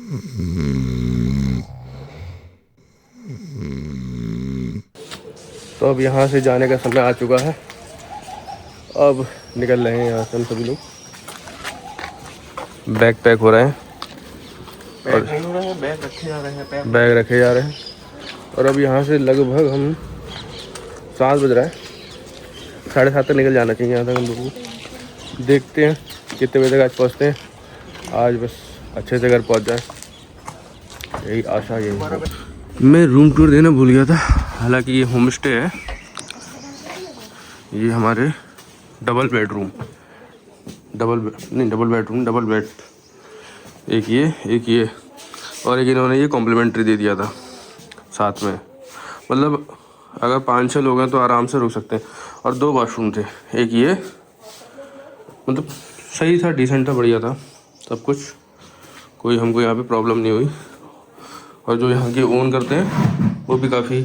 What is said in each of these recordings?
तो अब यहाँ से जाने का समय आ चुका है। अब निकल रहे हैं यहाँ से हम सभी लोग। बैग पैक हो रहे हैं और बैग रखे जा रहे हैं। और अब यहाँ से लगभग हम 7 बज रहा है, 7:30 तक निकल जाना चाहिए यहाँ तक हम लोगों को। देखते हैं कितने बजे तक आज पहुँचते हैं। आज बस अच्छे से घर पहुँच जाए, यही आशा यही। मैं रूम टूर देना भूल गया था। हालांकि ये होम स्टे है। ये हमारे डबल बेडरूम, डबल बेड, एक ये और एक इन्होंने ये कॉम्प्लीमेंट्री दे दिया था साथ में। मतलब अगर 5-6 लोग हैं तो आराम से रुक सकते हैं। और 2 वॉशरूम थे, एक ये, मतलब सही था, डिसेंट था, बढ़िया था सब कुछ। कोई हमको यहाँ पे प्रॉब्लम नहीं हुई। और जो यहाँ के ओन करते हैं वो भी काफ़ी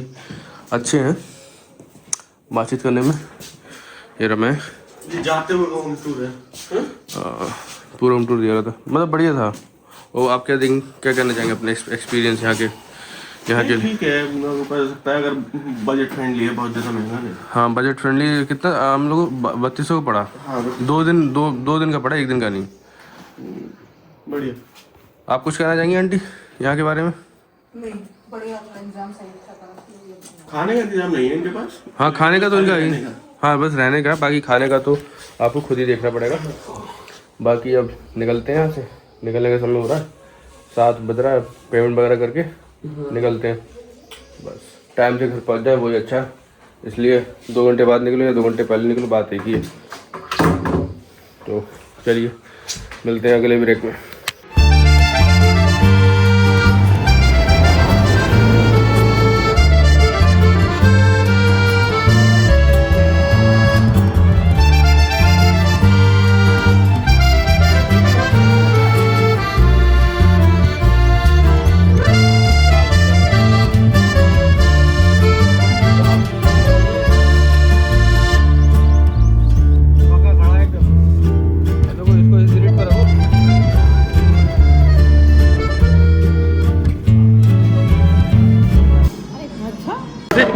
अच्छे हैं बातचीत करने में। ये रमेश जाते हुए होम टूर है, पूरा होम टूर दिया था, मतलब बढ़िया था। वो आप क्या कहना चाहेंगे अपने एक्सपीरियंस यहाँ के लिए? ठीक है, कर सकता है अगर बजट फ्रेंडली है, बहुत ज़्यादा महंगा नहीं। हाँ बजट फ्रेंडली। कितना हम लोग 3200 का पड़ा। हाँ, 2 दिन का पड़ा, 1 दिन का नहीं। बढ़िया। आप कुछ कहना चाहेंगे आंटी यहाँ के बारे में? नहीं, बढ़िया, इंतजाम सही था। खाने का इंतजाम नहीं है इनके पास? हाँ खाने का तो इनका ही, हाँ बस रहने का। बाकी खाने का तो आपको खुद ही देखना पड़ेगा। बाकी अब निकलते हैं यहाँ से। निकलने का समय हो रहा है, 7 बज रहा है। पेमेंट वगैरह करके निकलते हैं। बस टाइम से घर पहुँच जाए वही अच्छा है। इसलिए 2 घंटे बाद निकलो या 2 घंटे पहले निकलो, बात एक ही है। तो चलिए मिलते हैं अगले ब्रेक में।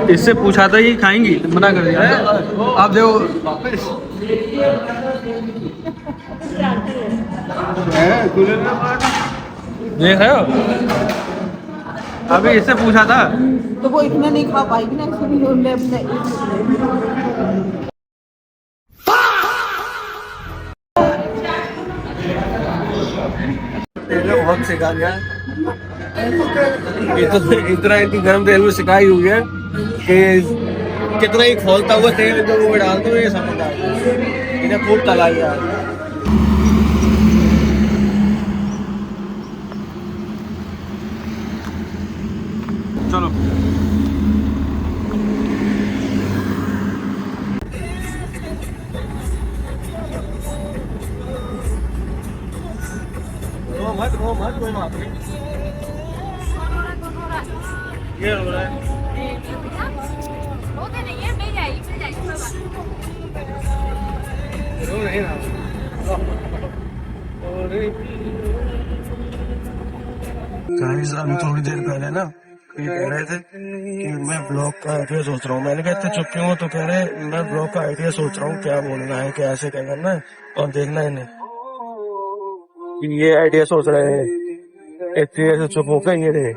इससे पूछा था कि खाएंगी, मना कर दिया। आप देखो देख रहे हो, अभी इससे पूछा था तो वो इतना नहीं खा पाएगी ना, इसलिए अपने बहुत सिखा गया। इतना इतनी गर्म तेल में सिकाई हुई है कि कितना ही खोलता हुआ तेल जो वो डाल दो, ये समझ आ गया। इन्हें खूब तला गया। चलो मत कोई बात नहीं। ये हो रहा है हम थोड़ी देर पहले ना ये कह रहे थे कि मैं ब्लॉग का आइडिया सोच रहा हूँ। मैंने कहा इतने चुप क्यों हो? तो कह रहे मैं ब्लॉग का आइडिया सोच रहा हूँ, क्या बोलना है, कैसे क्या करना है और देखना है इन्हें। ये आइडिया सोच रहे हैं, इतनी ऐसे चुप होकर ये रहे।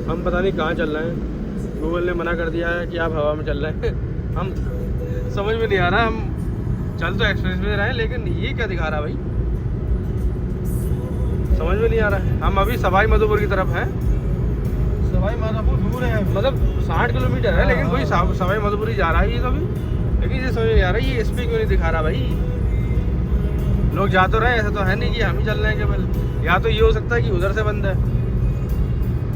हम पता नहीं कहाँ चल रहे हैं। गूगल ने मना कर दिया है कि आप हवा में चल रहे हैं। हम समझ में नहीं आ रहा। हम चल तो एक्सप्रेस में रहे हैं, लेकिन ये क्या दिखा रहा भाई, समझ में नहीं आ रहा है। हम अभी सवाई माधोपुर की तरफ हैं। सवाई माधोपुर दूर है, मतलब 60 किलोमीटर है, लेकिन कोई सवाई माधोपुर ही जा रहा है ये तो अभी। लेकिन ये समझ में नहीं आ रहा है, ये इस पर क्यों नहीं दिखा रहा भाई। लोग जा तो रहे हैं, ऐसा तो है नहीं कि हम ही चल रहे हैं केवल। या तो ये हो सकता है कि उधर से बंद है।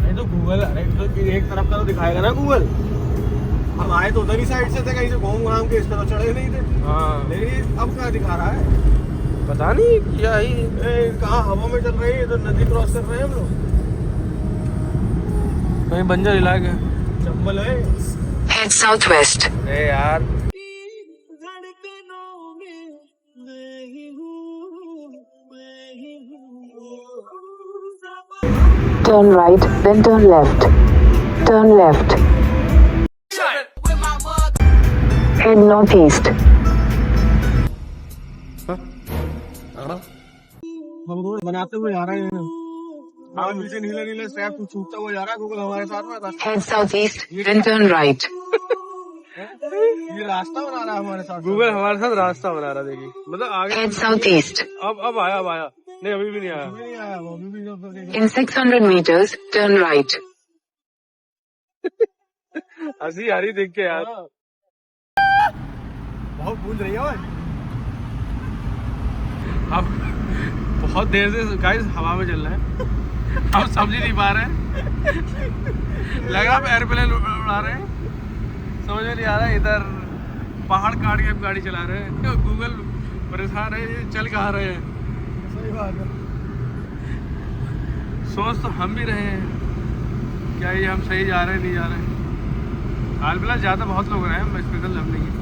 नहीं तो गूगल एक तरफ का तो दिखाएगा ना गूगल। हम आए तो उधर ही साइड से थे, कहीं से घूम घाम के इस तरफ चढ़े नहीं थे। हाँ लेकिन अब क्या दिखा रहा है पता नहीं क्या ही। कहाँ हवा में चल रही है, तो नदी क्रॉस कर रहे हैं हम लोग। कहीं बंजर इलाके चंबल है। Head southwest. अरे यार Turn right, then turn left. Turn left. Head northeast. बनाते हुए आ रहे हैं नीचे नीले नीले स्ट्रैप छूटता हुआ जा रहा है गूगल हमारे साथ में Head southeast, then turn right. ये रास्ता बना रहा है हमारे साथ गूगल हमारे साथ रास्ता बना रहा है देखिए मतलब आगे Head southeast. अब आया नहीं अभी भी नहीं आया अभी भी In 600 meters, turn right. हंसी आ रही देख के यार बहुत गूंज रही है अब बहुत देर से गाइस हवा में चल रहा है, हम समझ ही नहीं पा रहे हैं, लग रहा है एयरप्लेन उड़ा रहे हैं, समझ में नहीं आ रहा है। इधर पहाड़ काट के हम गाड़ी चला रहे हैं, गूगल परेशान है ये चल कहाँ रहे हैं। सही बात है सोच तो हम भी रहे हैं क्या ये हम सही जा रहे हैं नहीं जा रहे हैं। हाल फिलहाल ज़्यादा बहुत लोग रहे हैं, स्पेशल हम नहीं है।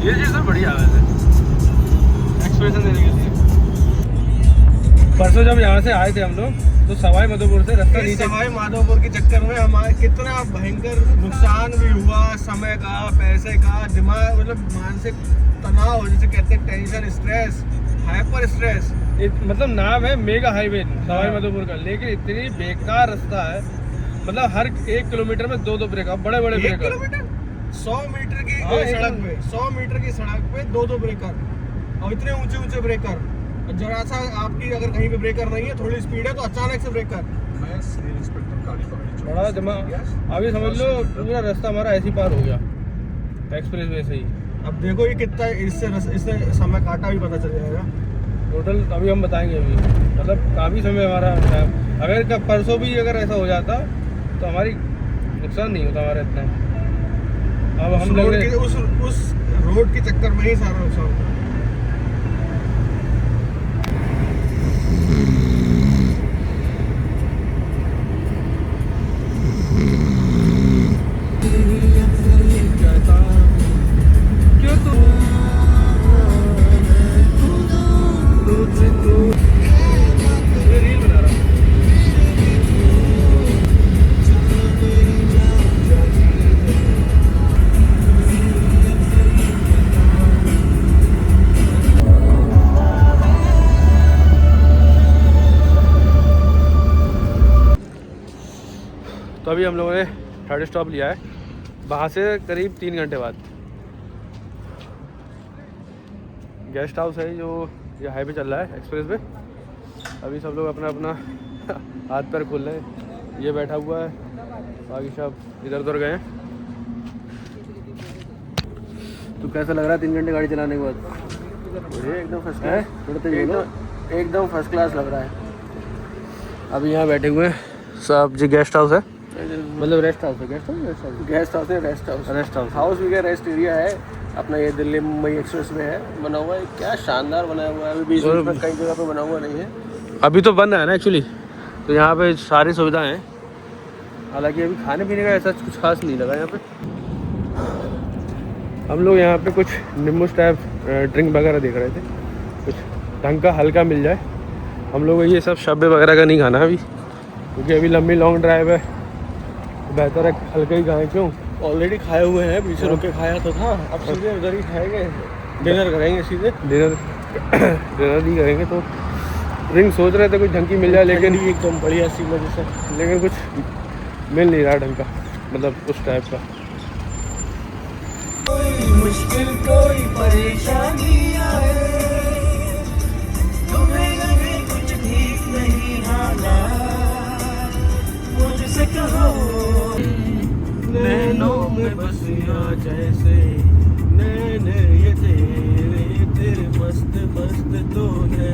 ये चीज़ तो बढ़िया है वैसे एक्सप्रेशन देने के लिए। परसों जब यहाँ से आए थे हम लोग तो सवाई माधोपुर से रास्ता नीचे, सवाई माधोपुर के चक्कर में हमारे कितना भयंकर नुकसान भी हुआ, समय का, पैसे का, दिमाग मतलब मानसिक तनाव जैसे कहते हैं, टेंशन, स्ट्रेस, हाइपर स्ट्रेस। मतलब नाम है मेगा हाईवे सवाई माधोपुर का, लेकिन इतनी बेकार रास्ता है, मतलब हर 1 किलोमीटर में 2-2 ब्रेकर, बड़े बड़े ब्रेकर। 100 मीटर की सड़क पे 100 मीटर की सड़क पे 2-2 ब्रेकर और इतने ऊंचे ऊंचे ब्रेकर। जरा सा आपकी अगर कहीं पे ब्रेकर नहीं है, थोड़ी स्पीड है तो अचानक से ब्रेकर। मैं सिविल इंस्पेक्टर गाड़ी पकड़ी बड़ा जमा अभी समझ लो पूरा रास्ता हमारा ऐसे ही पार हो गया एक्सप्रेस वे से ही। अब देखो ये कितना इससे समय काटा भी पता चल जाएगा टोटल अभी हम बताएंगे। अभी मतलब काफ़ी समय हमारा अगर परसों भी अगर ऐसा हो जाता तो हमारी नुकसान नहीं होता हमारा इतना। अब हम लोग उस रोड के चक्कर में ही सारा नुकसान होता है। तो अभी हम लोगों ने थर्ड स्टॉप लिया है, वहाँ से करीब 3 घंटे बाद गेस्ट हाउस है जो ये हाईवे चल रहा है एक्सप्रेस पे। अभी सब लोग अपना अपना हाथ पैर खोल रहे हैं, ये बैठा हुआ है, बाकी सब इधर उधर गए हैं। तो कैसा लग रहा है 3 घंटे गाड़ी चलाने के बाद? एकदम फर्स्ट क्लास, एकदम फर्स्ट क्लास लग रहा है। अभी यहाँ बैठे हुए हैं सब, जी गेस्ट हाउस है, मतलब रेस्ट हाउस है, गेस्ट हाउस भी रेस्ट एरिया है अपना। ये दिल्ली मुंबई एक्सप्रेस में है बना हुआ है, क्या शानदार बनाया हुआ है। अभी बीच में कई जगह पे बना हुआ नहीं है, अभी तो बन रहा है ना एक्चुअली। तो यहाँ पे सारी सुविधाएं हैं, हालांकि अभी खाने पीने का ऐसा कुछ खास नहीं लगा यहाँ पे। हम लोग यहाँ पे कुछ नींबू टाइप ड्रिंक वगैरह देख रहे थे, कुछ ढंग का हल्का मिल जाए। हम लोग ये सब शब्बे वगैरह का नहीं खाना अभी, क्योंकि अभी लंबी लॉन्ग ड्राइव है, तो बेहतर है हल्का ही खाएँ। क्यों ऑलरेडी खाए हुए हैं, पीछे रुक के खाया तो था, अब सीधे उधर ही खाएंगे, डिनर करेंगे सीधे। डिनर नहीं करेंगे तो ड्रिंक सोच रहे थे कुछ ढंग की मिल जाए, लेकिन एकदम बढ़िया सी मजे से, लेकिन कुछ मिल नहीं रहा ढंग का, मतलब उस टाइप का। मुश्किल कोई परेशानी आए, तुम्हें लगे कुछ ठीक नहीं हालात, मुझसे कहो नैनों में बसिया जैसे नैने ये तेरे मस्त मस्त तो है।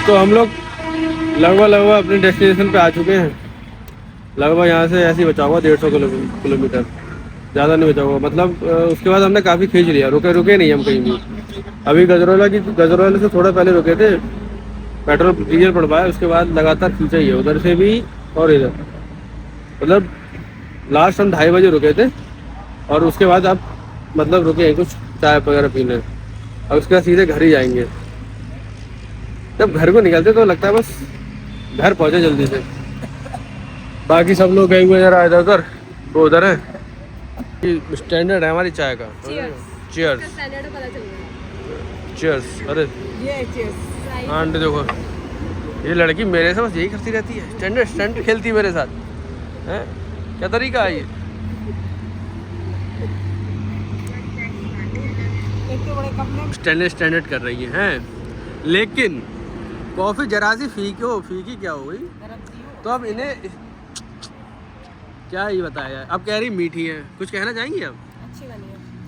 तो हम लोग लगभग अपने डेस्टिनेशन पे आ चुके हैं। लगभग यहाँ से ऐसे ही बचा हुआ 150 किलोमीटर, ज़्यादा नहीं बचा हुआ। मतलब उसके बाद हमने काफ़ी खींच लिया, रुके नहीं हम कहीं भी। अभी गजरौला से थोड़ा पहले रुके थे, पेट्रोल डीजल पड़ पाया, उसके बाद लगातार खींचा ही है उधर से भी और इधर। मतलब लास्ट हम 2:30 बजे रुके थे और उसके बाद अब मतलब रुके हैं कुछ चाय वगैरह पीने, और उसके बाद सीधे घर ही जाएंगे। जब घर को निकलते तो लगता है बस घर पहुंचे जल्दी से। बाकी सब लोग गए हुए जरा इधर उधर, वो उधर है। स्टैंडर्ड है हमारी चाय का। Cheers cheers. अरे आंटी देखो, ये लड़की मेरे से बस यही करती रहती है, स्टैंडर्ड स्टैंडर्ड खेलती है मेरे साथ है। क्या तरीका है ये? स्टैंडर्ड स्टैंडर्ड कर रही है, लेकिन कॉफी जरा सी फीकी क्या हो गई। तो अब इन्हें क्या ही बताया जाए। अब कह रही मीठी है, कुछ कहना चाहेंगी आप? अच्छी बनी है,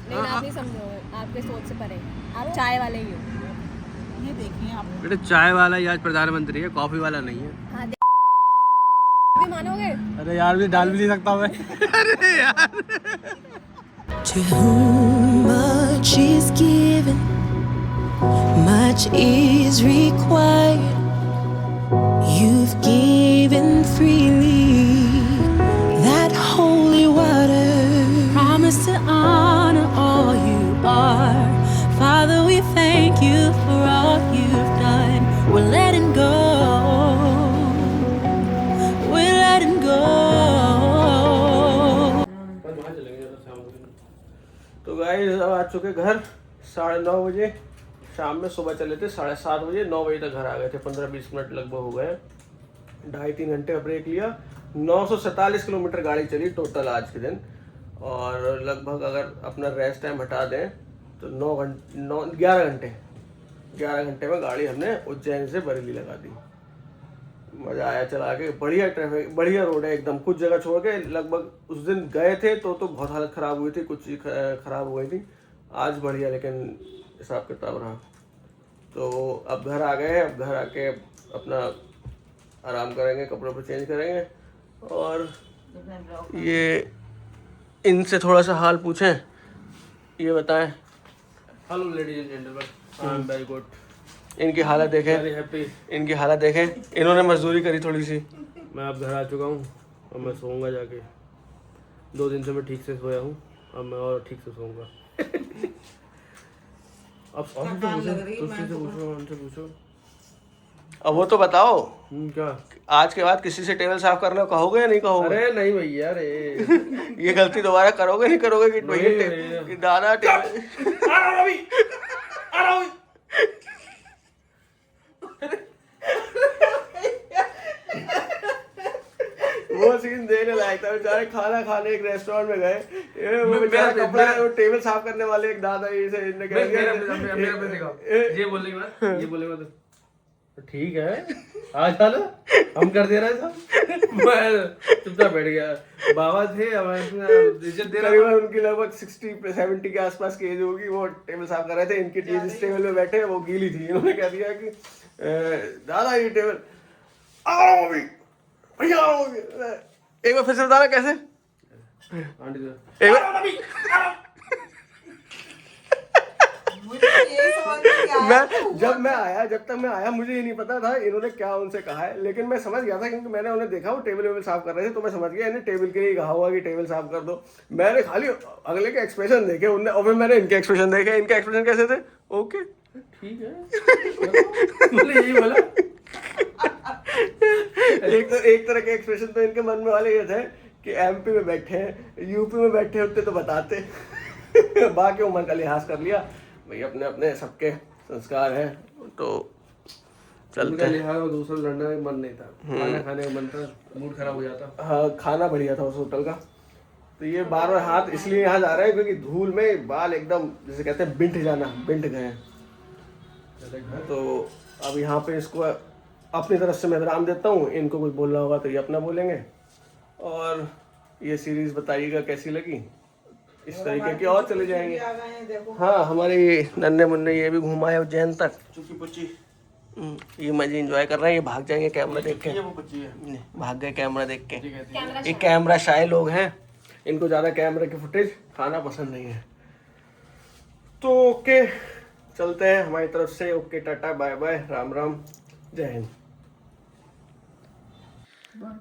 लेकिन आप नहीं समझोगे, आपके सोच से परे। आप चाय वाले ही हो। ये देखिए आप, बेटे चाय वाला ही आज प्रधानमंत्री है, कॉफी वाला नहीं है। हाँ भी मानोगे? अरे यार भी डाल भी नहीं सकता मैं। अरे यार To whom much is given, much is required. You've given freely that holy water. Promise to honor all you are. Father, we thank you for all you've done. We're letting go. We're letting go. तो guys अब आ चुके घर 9:30 बजे शाम में। सुबह चले थे 7:30 बजे, 9 बजे तक घर आ गए थे। 15-20 मिनट लगभग हो गए। 2.5-3 घंटे का ब्रेक लिया। 947 किलोमीटर गाड़ी चली टोटल आज के दिन। और लगभग अगर अपना रेस्ट टाइम हटा दें तो 11 घंटे में गाड़ी हमने उज्जैन से बरेली लगा दी। मज़ा आया चला के। बढ़िया ट्रैफिक, बढ़िया रोड है एकदम। कुछ जगह छोड़ के लगभग उस दिन गए थे तो बहुत हालत ख़राब हुई थी, कुछ चीज़ ख़राब हो गई थी। आज बढ़िया, लेकिन हिसाब किताब रहा। तो अब घर आ गए। अब घर आके अपना आराम करेंगे, कपड़े पर चेंज करेंगे। और ये इनसे थोड़ा सा हाल पूछें, ये बताएं। Hello ladies and gentleman, I am very good. इनकी हालत देखें, इनकी हालत देखें। इन्होंने मजदूरी करी थोड़ी सी। मैं अब घर आ चुका हूँ और मैं सोऊंगा जाके। 2 दिन से मैं ठीक से सोया हूँ, अब मैं और ठीक से सोऊंगा। अब उनसे पूछो। अब वो तो बताओ क्या आज के बाद किसी से टेबल साफ करना कहोगे या नहीं कहोगे? अरे नहीं भैया, अरे ये गलती दोबारा करोगे नहीं करोगे कि भैया दादा टेबल वो सीन देखने लायक था। बेचारे खाना खाने एक रेस्टोरेंट में गए, वो बेचारा कपड़ा वो टेबल साफ करने वाले एक दादा ये से ये बोलेगा तो ठीक है आ जाना, हम कर दे रहे थे। मैं चुपचाप बैठ गया। बाबा थे इज्जत दे रहा। उनकी लगभग 60-70 के आसपास की एज होगी। वो टेबल साफ कर रहे थे। इनकी जिस टेबल में बैठे वो गीली थी। इन्होंने कह दिया कि दादा ये टेबल भैया एक बार फिर से बताना कैसे। जब तक मैं आया मुझे ये नहीं पता था इन्होंने क्या उनसे कहा है, लेकिन मैं समझ गया था क्योंकि मैंने उन्हें देखा वो टेबल साफ कर रहे थे। तो मैं समझ गया इन्हें टेबल के लिए कहा हुआ कि टेबल साफ कर दो। मैंने खाली अगले के एक्सप्रेशन देखे उनने, और फिर मैंने इनके एक्सप्रेशन देखे। इनके एक्सप्रेशन कैसे थे? ओके ठीक है यही बोला। एक तरह के एक्सप्रेशन तो इनके मन में वाले ये थे कि एमपी में बैठे हैं, यूपी में बैठे होते तो बताते। बाकी उम्र का लिहाज कर लिया भाई, अपने अपने सबके संस्कार हैं तो चलते हैं। दूसरा लड़ने में मन नहीं था, खाना खाने में मन था, मूड खराब हो जाता। हाँ खाना बढ़िया था उस होटल का। तो ये बार हाथ इसलिए यहाँ जा रहे हैं क्योंकि धूल में बाल एकदम जैसे कहते हैं बिंठ गए हैं। तो अब यहाँ पे इसको अपनी तरफ से मैं विराम देता हूँ। इनको कुछ बोलना होगा तो ये अपना बोलेंगे। और ये सीरीज बताइएगा कैसी लगी। इस तरीके की और चले जाएंगे। हाँ हमारे नन्हे मुन्ने ये भी घुमाए उज्जैन तक। चुकी पुच्ची ये मजे एंजॉय कर रहे हैं। ये भाग जाएंगे कैमरा देख के। भाग गए कैमरा देख के। ये कैमरा शाय लोग हैं, इनको ज़्यादा कैमरे की फुटेज खाना पसंद नहीं है। तो ओके चलते हैं हमारी तरफ से। Okay tata bye bye Ram Ram. जय हिंद।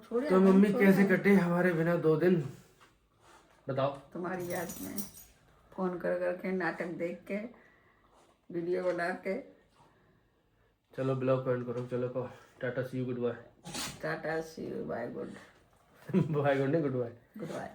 छोड़िए तो मम्मी कैसे कटे हमारे बिना 2 दिन बताओ। तुम्हारी याद में फोन कर करके नाटक देख के वीडियो बना के। चलो ब्लॉग पॉइंट करो, चलो को tata see you good bye. Tata see you bye good bye good नहीं गुड बाय। Good bye.